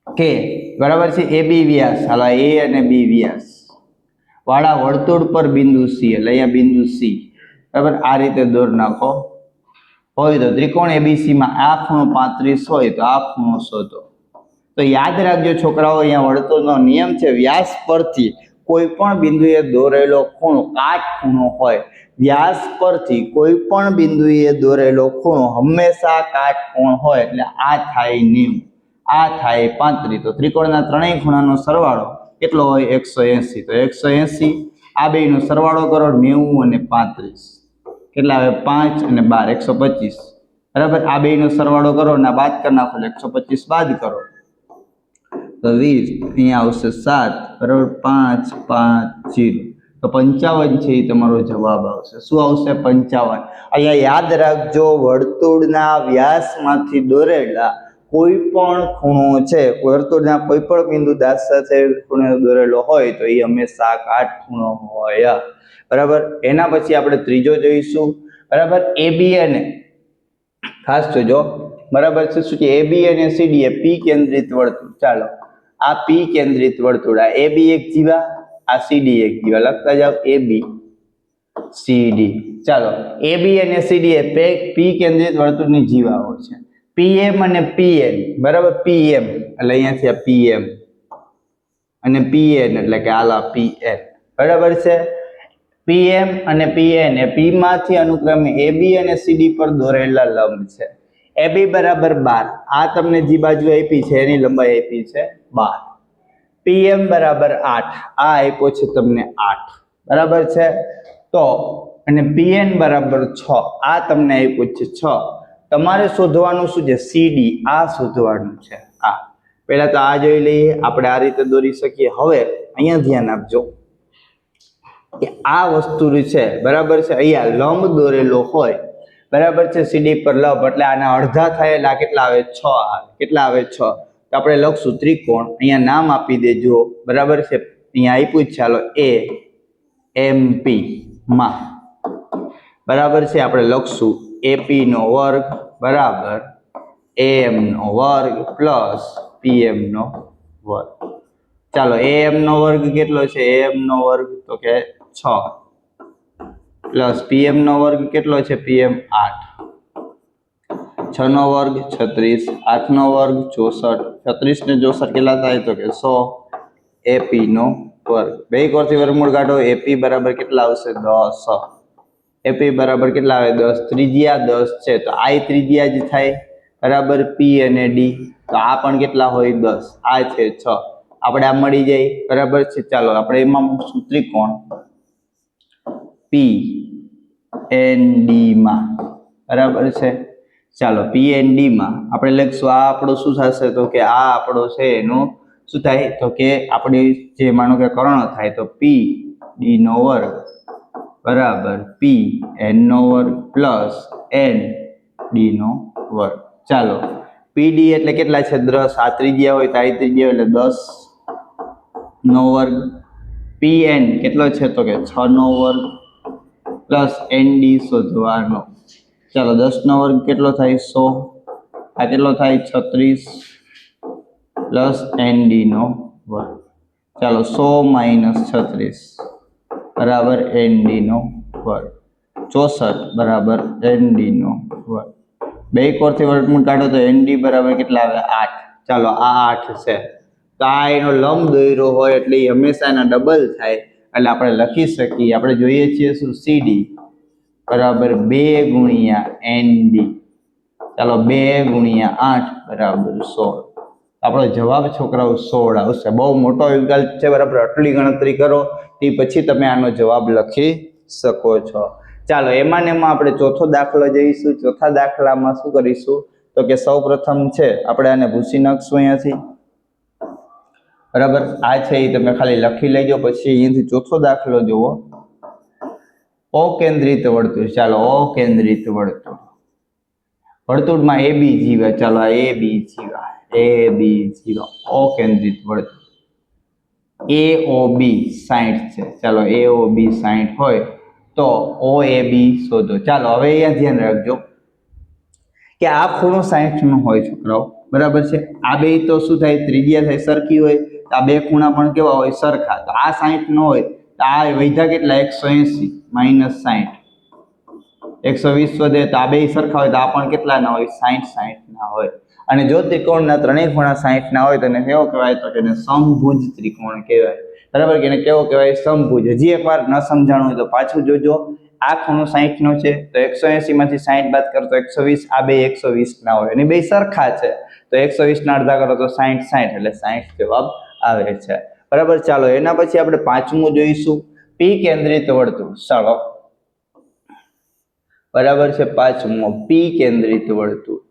કે બરાબર છે એ બી વ્યાસ હાલ એ અને બી વ્યાસ વાળા વર્તુળ પર બિંદુ સી એટલે અહીંયા બિંદુ સી બરાબર આ રીતે દોર નાખો હોય તો ત્રિકોણ એબીસી માં આ ખૂણો 35 હોય તો આ ખૂણો શોધો તો યાદ રાખજો છોકરાઓ અહીંયા વર્તુળનો નિયમ છે વ્યાસ પરથી કોઈ પણ બિંદુએ દોરેલો ખૂણો કાટખૂણો હોય વ્યાસ પરથી કોઈ પણ બિંદુએ દોરેલો ખૂણો હંમેશા કાટકોણ હોય એટલે આ થાય 90 આ થાય 35 તો ત્રિકોણના ત્રણેય ખૂણાનો સરવાળો કેટલો હોય 180 તો 180 આ બેયનો સરવાળો કરો 90 અને 35 કેટલા આવે 5 અને 12 125 બરાબર આ બેયનો સરવાળો કરો અને બાદ કરી નાખો 125 બાદ કરો તો 20 અહીંયા આવશે 7 બરાબર 5 5 0 તો 55 છે એ તમારો જવાબ આવશે શું આવશે 55 અહીંયા યાદ રાખજો વર્તુળના વ્યાસમાંથી દોરેલા કોઈ પણ ખૂણો છે વર્તુળના કોઈ પણ બિંદુ દાસ સાથે ખૂણે દોરેલો હોય તો એ હંમેશા કાટખૂણો હોય બરાબર એના પછી આપણે ત્રીજો જોઈશું બરાબર એબી અને ખાસ જોજો બરાબર છે શું છે એબી અને સીડી એ પી કેન્દ્રિત વર્તુળ ચાલો આ પી કેન્દ્રિત વર્તુળ આ એબી એક જીવા આ સીડી એક જીવા લખતા જાવ એબી સીડી ચાલો એબી અને સીડી એ પી કેન્દ્રિત વર્તુળની જીવાઓ છે પીએમ અને પીએન બરાબર પીએમ એટલે અહીંયાથી આ પીએમ અને પીએન એટલે કે આલા પીએન બરાબર છે પીએમ અને પીએન એ પી માંથી અનુક્રમે એબી અને સીડી પર દોરેલા લંબ છે એબી બરાબર 12 આ તમને જે બાજુ આપી છે એની લંબાઈ આપી છે 12 પીએમ બરાબર 8 આ આપ્યો છે તમને 8 બરાબર છે તો અને પીએન બરાબર 6 આ તમને આપ્યું છે 6 તમારે શોધવાનું શું છે સીડી આ શોધવાનું છે આ પહેલા તો આ જોઈ લઈએ આપણે આ રીતે દોરી શકીએ હવે અહીંયા ધ્યાન આપજો કે આ વસ્તુ છે બરાબર છે અહીંયા લંબ દોરેલો હોય બરાબર છે સીડી પર લંબ એટલે આના અડધા થાય એટલે આ કેટલા આવે 6 આવે કેટલા આવે 6 તો આપણે લખશું ત્રિકોણ અહીંયા નામ આપી દેજો બરાબર છે અહીંયા આપ્યું છે ચાલો એ એમ પી માં બરાબર છે આપણે લખશું એપી નો વર્ગ બરાબર એમ નો વર્ગ પ્લસ પીએમ નો વર્ગ ચાલો એમ નો વર્ગ કેટલો છે એમ નો વર્ગ તો કે 6 પ્લસ પીએમ નો વર્ગ કેટલો છે પીએમ 8 6 નો વર્ગ 36 8 નો વર્ગ 64 36 ને 64 કેટલા થાય તો કે 100 એપી નો વર્ગ બે કોરથી વર્ગમૂળ કાઢો એપી બરાબર કેટલા આવશે 10 એપી બરાબર કેટલા આવે 10 ત્રિજ્યા 10 છે તો આ ત્રિજ્યા જ થાય બરાબર પી અને ડી તો આ પણ કેટલા હોય 10 આ છે 6 આપણે આ મળી જાય બરાબર છે ચાલો આપણે એમાં મૂકશું ત્રિકોણ પી એન ડી માં બરાબર છે ચાલો પી એન ડી માં આપણે લખશું આ આપણો શું થશે તો કે આ આપણો છે એનો શું થાય તો કે આપણી જે માનો કે કર્ણ થાય તો પી ડી નો વર્ગ બરાબર પી એન નો વર્ગ પ્લસ એન ડી નો વર્ગ ચાલો પી ડી એટલે કેટલા છે 10 આ ત્રિજ્યા હોય તો આ ત્રિજ્યા એટલે 10 નો વર્ગ પી એન કેટલો છે તો કે 6 નો વર્ગ પ્લસ એન ડી શોધવાનો ચાલો 10 નો વર્ગ કેટલો થાય 100 આ કેટલો થાય 36 પ્લસ એન ડી નો વર્ગ ચાલો 100 માઇનસ 36 બરાબર એન ડી નો વર્ગ 64 બરાબર એન ડી નો વર્ગ બે કોરથી વર્ગમૂળ કાઢો તો એન ડી બરાબર કેટલા આવે 8 ચાલો આ 8 છે તો આ એનો લંબ દોર્યો હોય એટલે એ હંમેશા એના ડબલ થાય એટલે આપણે લખી શકીએ આપણે જોઈએ છીએ શું સીડી બરાબર 2 ગુણ્યા એન ડી ચાલો 2 ગુણ્યા 8 બરાબર 16 આપણો જવાબ છોકરાઓ 16 આવશે બહુ મોટો વિકલ્પ છે બરાબર આટલી ગણતરી કરો તે પછી તમે આનો જવાબ લખી શકો છો ચાલો એમાં ને એમાં આપણે ચોથો દાખલો જોઈશું ચોથા દાખલામાં શું કરીશું તો કે સૌ પ્રથમ છે આપણે આને ભૂસી નાખશું અહીંયાથી બરાબર આ છે એ તમે ખાલી લખી લેજો પછી અહીંયાથી ચોથો દાખલો જુઓ અકેન્દ્રિત વર્તુળ ચાલો અકેન્દ્રિત વર્તુળ વર્તુળમાં એ બી જીવા ચાલો એ બી જીવા અકેન્દ્રિત વર્તુળ એ ઓ બી 60 છે ચાલો એ ઓ બી 60 હોય તો ઓ એ બી શોધો ચાલો હવે અહીંયા ધ્યાન રાખજો કે આ ખૂણો 60 નો હોય છોકરાઓ બરાબર છે આ બે તો શું થાય ત્રિજ્યા થાય સરખી હોય આ બે ખૂણા પણ કેવા હોય સરખા તો આ 60 નો હોય તો આ વૈધા કેટલા 180 માઇનસ 60 120 વધે તો આ બે સરખા હોય તો આ પણ કેટલા ના હોય 60 ના હોય અને જો ત્રિકોણના ત્રણેય ખૂણા 60 ના હોય તો એને કેવો કહેવાય તો કે સમભુજ ત્રિકોણ કહેવાય બરાબર કે એને કેવો કહેવાય સમભુજ હજી એકવાર ન સમજાણું હોય તો પાછું જોજો આ ખૂણો 60 નો છે તો 180 માંથી 60 બાદ કરો તો 120 આ બે 120 ના હોય અને બે સરખા છે તો 120 ના અડધા કરો તો 60 એટલે 60 જવાબ આવે છે બરાબર ચાલો એના પછી આપણે પાંચમું જોઈશું પી કેન્દ્રિત વર્તુળ ચાલો બરાબર છે પાંચમો પી કેન્દ્રિત વર્તુળ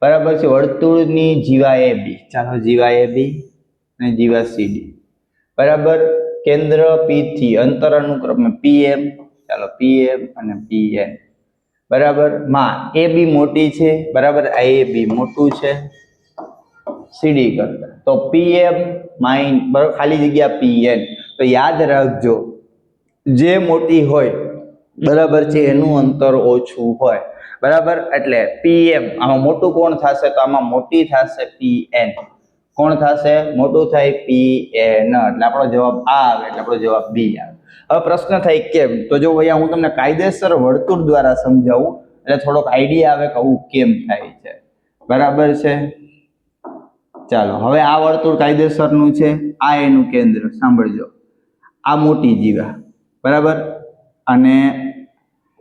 બરાબર છે વર્તુળની જીવા એ બી ચાલો જીવા એ બી અને જીવા સીડી બરાબર કેન્દ્ર પી થી અંતર અનુક્રમે પીએમ ચાલો પીએમ અને પીએન બરાબર માં એ બી મોટી છે બરાબર આ એ બી મોટું છે સીડી કરતા તો પીએમ માઇન બરાબર ખાલી જગ્યા પીએન તો યાદ રાખજો જે મોટી હોય બરાબર છે એનું અંતર ઓછું હોય બરાબર એટલે પીએમ આમાં મોટું કોણ થશે તો આમાં મોટી થશે પીએન કોણ થશે મોટું થાય પીએન એટલે આપણો જવાબ આ આવે એટલે આપણો જવાબ બી આવે હવે પ્રશ્ન થાય કેમ તો જો અહીંયા હું તમને કાયદેસર વર્તુળ દ્વારા સમજાવું એટલે થોડોક આઈડિયા આવે કે આવું કેમ થાય છે બરાબર છે ચાલો હવે આ વર્તુળ કાયદેસરનું છે આ એનું કેન્દ્ર સાંભળજો આ મોટી જીવા બરાબર અને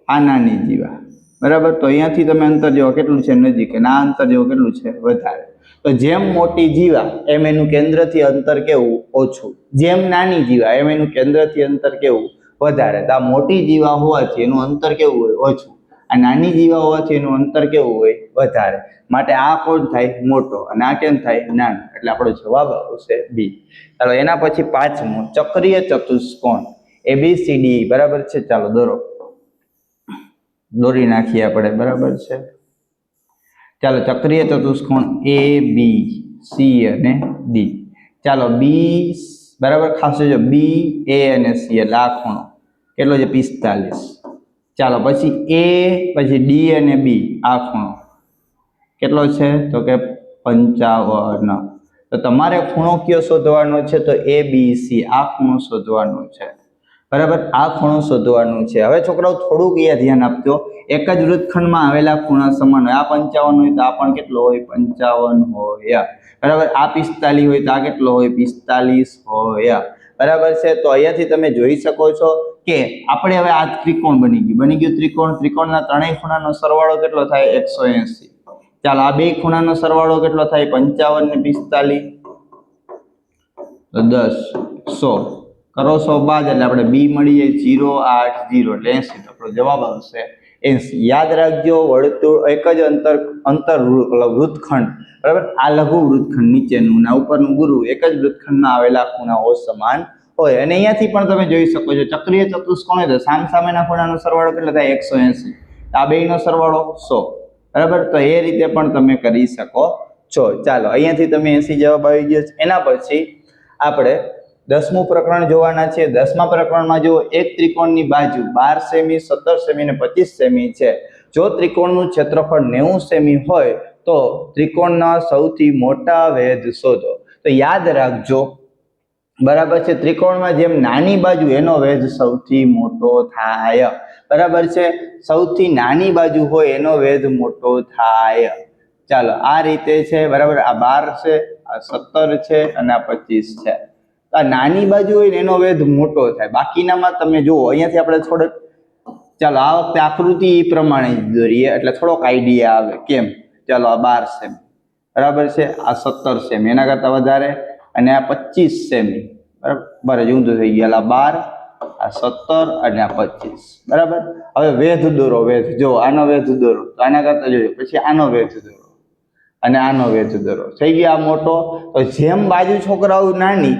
આ નાની જીવા બરાબર તો અહીંયાથી તમે અંતર જોવો કેટલું છે નજીક અને આ અંતર જોવો કેટલું છે વધારે તો જેમ મોટી જીવા એમ એનું કેન્દ્રથી અંતર કેવું ઓછું જેમ નાની જીવા એમ એનું કેન્દ્રથી અંતર કેવું વધારે તો આ મોટી જીવા હોવાથી એનું અંતર કેવું હોય ઓછું આ નાની જીવા હોવાથી એનું અંતર કેવું હોય વધારે માટે આ કોણ થાય મોટો અને આ કેમ થાય નાનો એટલે આપણો જવાબ આવશે બી ચાલો એના પછી પાંચમો ચક્રીય ચતુષ્કોણ ABCD બરાબર છે. ચાલો દોરો, દોરી નાખીએ આપણે, બરાબર છે. ચાલો ચક્રીય ચતુષ્કોણ ABC અને D. ચાલો બી બરાબર ખાસ જો BA અને C એટલે આ ખૂણો કેટલો છે 45. ચાલો પછી A પછી D અને B આ ખૂણો કેટલો છે તો કે 55. તો તમારે ખૂણો કયો શોધવાનો છે તો ABC આ ખૂણો શોધવાનો છે, બરાબર. આ ખૂણો શોધવાનું છે. હવે છોકરાઓ થોડુંક એ ધ્યાન આપજો, એક જ વૃત્તખંડમાં આવેલા ખૂણા સમાન હોય. આ 55 હોય તો આ પણ કેટલો હોય 55 હોય, બરાબર. આ 45 હોય તો આ કેટલો હોય 45 હોય, બરાબર છે. તો અહીંયાથી તમે જોઈ શકો છો કે આપણે હવે આ ત્રિકોણ બની ગયું ત્રિકોણ. ત્રિકોણના ત્રણેય ખૂણાનો સરવાળો કેટલો થાય 180. ચાલો આ બે ખૂણાનો સરવાળો કેટલો થાય 55 ને 45 તો 10 100 કરો 100 બાદ એટલે આપણે બી મળી જાય 0 8 0 એટલે 80. તો આપણો જવાબ આવશે 80. યાદ રાખજો વર્તુળ એક જ અંતર વૃત્તખંડ, બરાબર. આ લઘુ વૃત્તખંડ નીચેનું ને ઉપરનું ગુરુ એક જ વૃત્તખંડમાં આવેલા ખૂણાઓ સમાન હોય. અને અહીંયાથી પણ તમે જોઈ શકો છો ચક્રીય ચતુષ્કોણ હોય તો સામસામેના ખૂણાનો સરવાળો કેટલો થાય 180. આ બેયનો સરવાળો 100, બરાબર. તો એ રીતે પણ તમે કરી શકો છો. ચાલો અહીંયાથી તમે 80 જવાબ આવી ગયો છે. એના પછી આપણે 10મું પ્રકરણ જોવાના છે. 10મા પ્રકરણમાં જો એક ત્રિકોણની બાજુ 12 સેમી 17 સેમી અને 25 સેમી છે. જો ત્રિકોણનું ક્ષેત્રફળ 90 સેમી હોય તો ત્રિકોણના સૌથી મોટા વેધ શોધો. તો યાદ રાખજો, બરાબર છે, ત્રિકોણમાં જેમ નાની બાજુ એનો વેધ સૌથી મોટો થાય, બરાબર છે. સૌથી નાની બાજુ હોય એનો વેધ મોટો થાય. ચાલો આ રીતે છે, બરાબર. આ 12 છે, આ 17 છે અને આ 25 છે. આ નાની બાજુ હોય ને એનો વેધ મોટો થાય. બાકીનામાં તમે જુઓ અહીંયાથી આપણે થોડોક, ચાલો આ વખતે આકૃતિ એ પ્રમાણે દોરીએ એટલે થોડોક આઈડિયા આવે. કેમ? ચાલો આ 12 સેમી, બરાબર છે, આ 17 સેમી એના કરતા વધારે અને આ 25 સેમી, બરાબર. ઊંધું થઈ ગયા, આ 12 આ 17 અને આ 25, બરાબર. હવે વેધ દોરો, વેધ જો આનો વેધ દોરો તો આના કરતા જોજો, પછી આનો વેધ દોરો અને આનો વેધ દોરો. થઈ ગયા મોટો. તો જેમ બાજુ છોકરાઓ નાની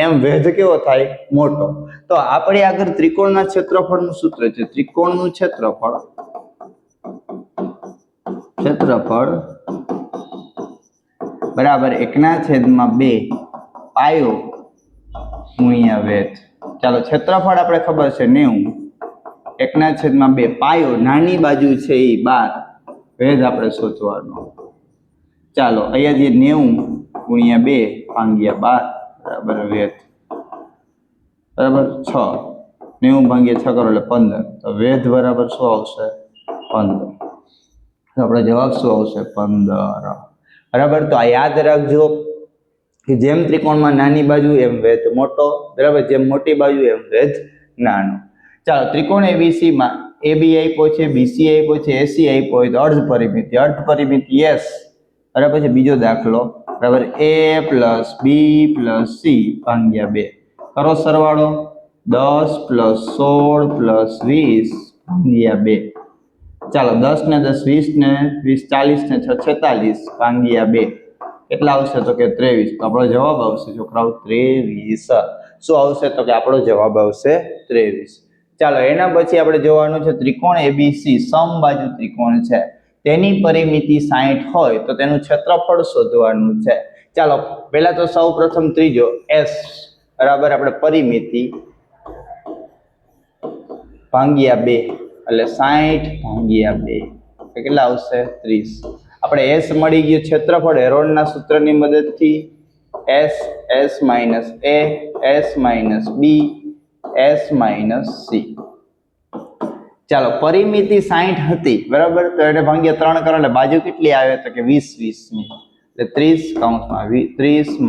એમ વેધ કેવો થાય મોટો. તો આપણે આગળ ત્રિકોણના ક્ષેત્રફળનું સૂત્ર છે. ત્રિકોણનું ક્ષેત્રફળ બરાબર 1/2 પાયો ગુણ્યા વેધ. ચાલો ક્ષેત્રફળ આપણે ખબર છે 90, 1/2 પાયો નાની બાજુ છે એ 12, વેધ આપણે શોધવાનો. ચાલો અહીંયા જે 90 × 2 ભાગ્યા 12 બરાબર વેધ, બરાબર 6. 90 × 6 કરો એટલે 15. તો વેધ બરાબર શું આવશે 15. તો આપણો જવાબ શું આવશે 15, બરાબર. તો આ યાદ રાખજો કે જેમ ત્રિકોણમાં નાની બાજુ એમ વેધ મોટો, બરાબર. જેમ મોટી બાજુ એમ વેધ નાનો. ચાલો ત્રિકોણ ABCમાં AB આપ્યો છે, BC આપ્યો છે, AC આપ્યો હોય તો અર્ધ પરિમિતિ S, બરાબર છે. બીજો દાખલો, બરાબર, A + B + C ભાગ્યા 2 કરો સરવાળો 10 + 16 + 20 ભાગ્યા 2. ચાલો 10 ને 10 20 ને 20 40 ને 6 46 ભાગ્યા 2 કેટલા આવશે તો કે 23. તો આપણો જવાબ આવશે છોકરાઓ 23. શું આવશે તો કે આપણો જવાબ આવશે 23. ચાલો એના પછી આપણે જોવાનું છે ત્રિકોણ ABC સમબાજુ ત્રિકોણ છે, તેની પરિમિતિ 60 હોય તો તેનું ક્ષેત્રફળ શોધવાનું છે. ચાલો પહેલા તો સૌ પ્રથમ ત્રીજો S, બરાબર. આપણે પરિમિતિ ભાગ્યા 2 એટલે 60/2 કેટલા આવશે 30. આપણે S મળી ગયું ક્ષેત્રફળ હેરોલ્ડના સૂત્રની મદદથી. S - A S - B S - C. ચાલો પરિમિતિ 60 હતી, બરાબર. તો એને ભાગ્યા 3 કરો એટલે બાજુ કેટલી આવે તો કે 20 20 ની, એટલે 30 - 20 30 -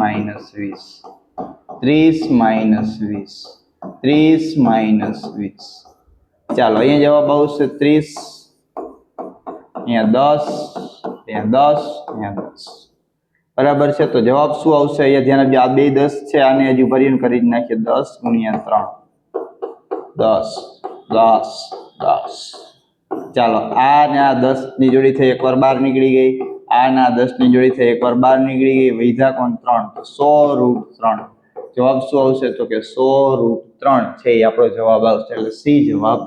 20. ચાલો અહીંયા જવાબ આવશે 30, અહીંયા 10, અહીંયા 10, અહીંયા 10, બરાબર છે. તો જવાબ શું આવશે અહીંયા ધ્યાન આપજો, આ બે 10 છે, આને હજુ ભરીને કરી નાખીએ 10 × 3 10 10 10. ચાલો આ ને આ 10 ની જોડી થઈ એકવાર બહાર નીકળી ગઈ, આ ના 10 ની જોડી થઈ એકવાર બહાર નીકળી ગઈ, વૈધા કોણ 3 તો 100√3 જવાબ શું આવશે તો કે 100√3 છે એ આપણો જવાબ આવશે, એટલે સી જવાબ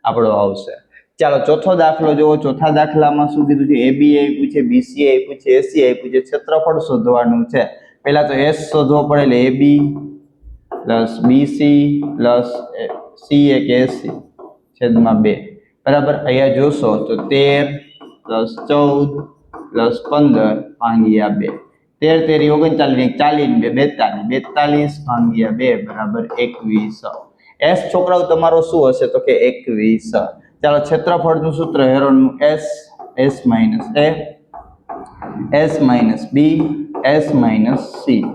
આપણો આવશે. ચાલો ચોથો દાખલો જુઓ. ચોથા દાખલામાં શું કીધું છે? એબી આપ્યું છે, બીસી આપ્યું છે, એસી આપ્યું છે, ક્ષેત્રફળ શોધવાનું છે. પહેલા તો એસ શોધવો પડે, એટલે AB plus BC plus C એક એસી છેદમાં 2. બરાબર. અહીંયા જોશો તો 13 પ્લસ 14 પ્લસ 15 ભાગ્યા 2. 13 તેરી 39, 40 42, 42 ભાગ્યા 2 બરાબર 21. એસ છોકરાઓ તમારો શું હશે તો કે 21. ચાલો ક્ષેત્રફળનું સૂત્ર હેરોનનું એસ, એસ માઇનસ એ, એસ માઇનસ બી, એસ માઇનસ સી.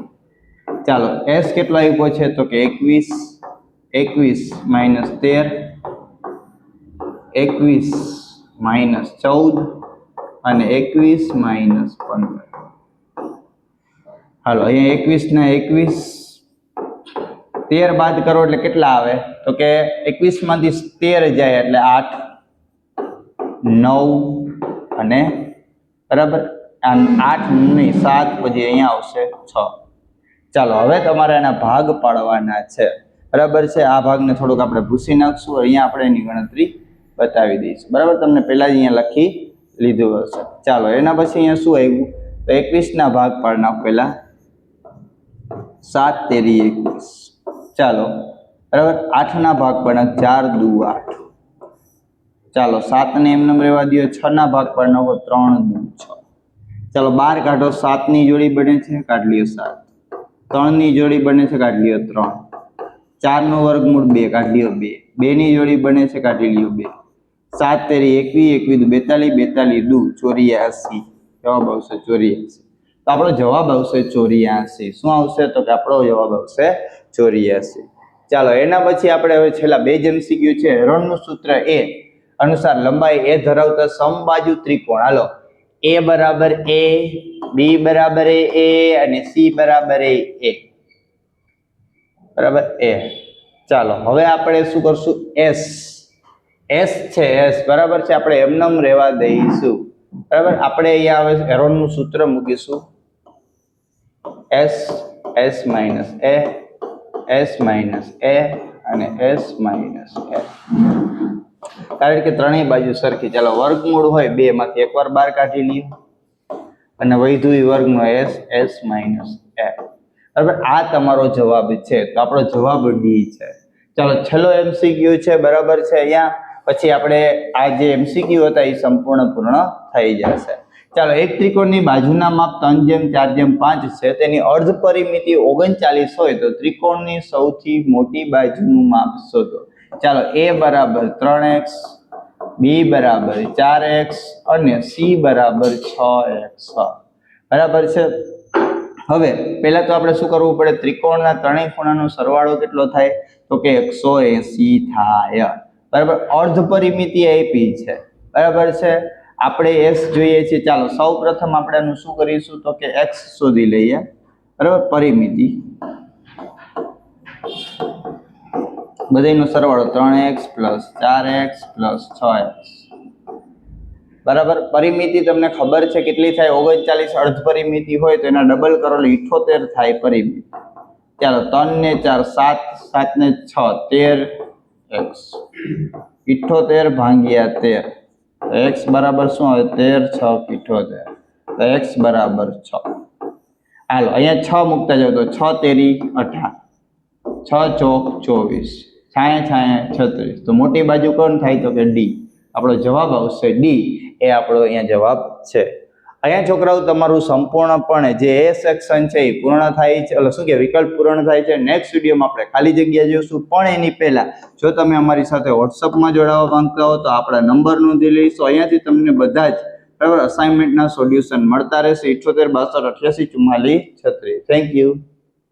ચાલો એસ કેટલો આપ્યો છે તો કે 21, 21 માઇનસ 13, 21 માઇનસ 14 અને 21 માઇનસ 15. હાલો અહીંયા 21 ને 21 13 બાદ કરો એટલે કેટલા આવે તો કે 21 માંથી 13 જાય એટલે 8, 9 અને બરાબર 8 નહીં 7, પછી અહીંયા આવશે 6. ચાલો હવે તમારે એના ભાગ પાડવાના છે. બરાબર છે. આ ભાગને થોડુંક આપણે ભૂસી નાખશું. અહીંયા આપણે એની ગણતરી બતાવી દઈશું. બરાબર. તમને પહેલા જ અહીંયા લખી લીધું હશે. ચાલો એના પછી અહીંયા શું આવ્યું તો 21 ના ભાગ પાડ નાખો. પહેલા 7 તેરી 21. ચાલો બરાબર. 8 ના ભાગ પાડ 4 દુ 8. ચાલો 7 ને એમ રહેવા દો. 6 ના ભાગ પાડ નાખો 3 દુ 6. ચાલો 12 કાઢો. 7 ની જોડી બને છે, કાઢ લ્યો 7. 3 ની જોડી બને છે, કાઢ લ્યો 3. 4 નું વર્ગમૂળ 2, કાઢ લ્યો 2. 2 ની જોડી બને છે, કાઢી લ્યો 2. 7 તેરી 21, 21 દુ 42, 42 દુ 84. જવાબ આવશે 84. તો આપણો જવાબ આવશે 84. શું આવશે તો કે આપણો જવાબ આવશે 84. ચાલો એના પછી આપણે હવે છેલ્લા 2 જ MCQ છે. હેરોનનું સૂત્ર એ અનુસાર લંબાઈ એ ધરાવતા સમબાજુ ત્રિકોણ. હાલો એ બરાબર એ, બી બરાબર એ અને સી બરાબર એ. બરાબર એ. ચાલો હવે આપણે શું કરશું? એસ, એસ છે એસ બરાબર છે, આપણે એમનેમ રહેવા દઈશું. બરાબર. આપણે અહીંયા હવે હેરોનનું સૂત્ર મૂકીશું. એસ, એસ માઇનસ એ, એસ માઇનસ એ અને એસ માઇનસ એ. કારણ કે ત્રણેય બાજુ સરખી. ચાલો વર્ગમૂળ હોય 2 માંથી એકવાર 12 કાઢી લ્યો અને વધ્યું વર્ગમૂળ એસ, એસ માઇનસ એ. બરાબર. આ તમારો જવાબ છે. તો આપણો જવાબ ડી છે. ચાલો છેલ્લો MCQ છે. બરાબર છે. અહીંયા પછી આપણે આ જે MCQ હતા એ સંપૂર્ણ પૂર્ણ થઈ જશે. ચાલો એક ત્રિકોણની બાજુના માપ 3/4/5 છે. તેની અર્ધ પરિમિતિ 39 હોય તો ત્રિકોણની સૌથી મોટી બાજુનું માપ શોધો. ચાલો એ બરાબર 3x, બી બરાબર 4x અને સી બરાબર 6x. બરાબર છે. હવે પહેલા તો આપણે શું કરવું પડે? ત્રિકોણના ત્રણેય ખૂણાનો સરવાળો કેટલો થાય તો કે 180 થાય. બરાબર. અર્ધ પરિમિતિ આપી છે. બરાબર છે. આપણે એસ જોઈએ છીએ. ચાલો સૌ પ્રથમ આપણે એનું શું કરીશું તો કે એક્સ શોધી લઈએ. બરાબર. પરિમિતિ બધાનો સરવાળો 3x + 4x + 6x. બરાબર. પરિમિતિ તમને ખબર છે કેટલી થાય? 39 અર્ધ પરિમિતિ હોય તો એના ડબલ કરો એટલે 78 થાય પરિમિતિ. ચાલો 3 ને 4 7, 7 ને 6 13x. 78 ભાગ્યા 13. x બરાબર શું આવે? 13 6 78. તો x બરાબર 6. હાલો અહીંયા 6 મૂકતા જાવ તો 6 તેરી 18, 6 ચોક 24, 6 36. તો મોટી બાજુ કોણ થાય તો કે ડી. આપણો જવાબ આવશે ડી. એ આપણો અહીંયા જવાબ છે. અહીંયા છોકરાઓ તમારું સંપૂર્ણપણે જે એ સેક્શન છે એ પૂર્ણ થાય છે. એટલે શું કે વિકલ્પ પૂર્ણ થાય છે. નેક્સ્ટ વિડીયોમાં આપણે ખાલી જગ્યા જોઈશું. પણ એની પહેલા જો તમે અમારી સાથે વોટ્સઅપમાં જોડાવા માંગતા હો તો આપણા નંબર નોંધી લઈશું. અહીંયાથી તમને બધા જ બરાબર અસાઇનમેન્ટના સોલ્યુશન મળતા રહેશે. 78 62 88 44 36. Thank you.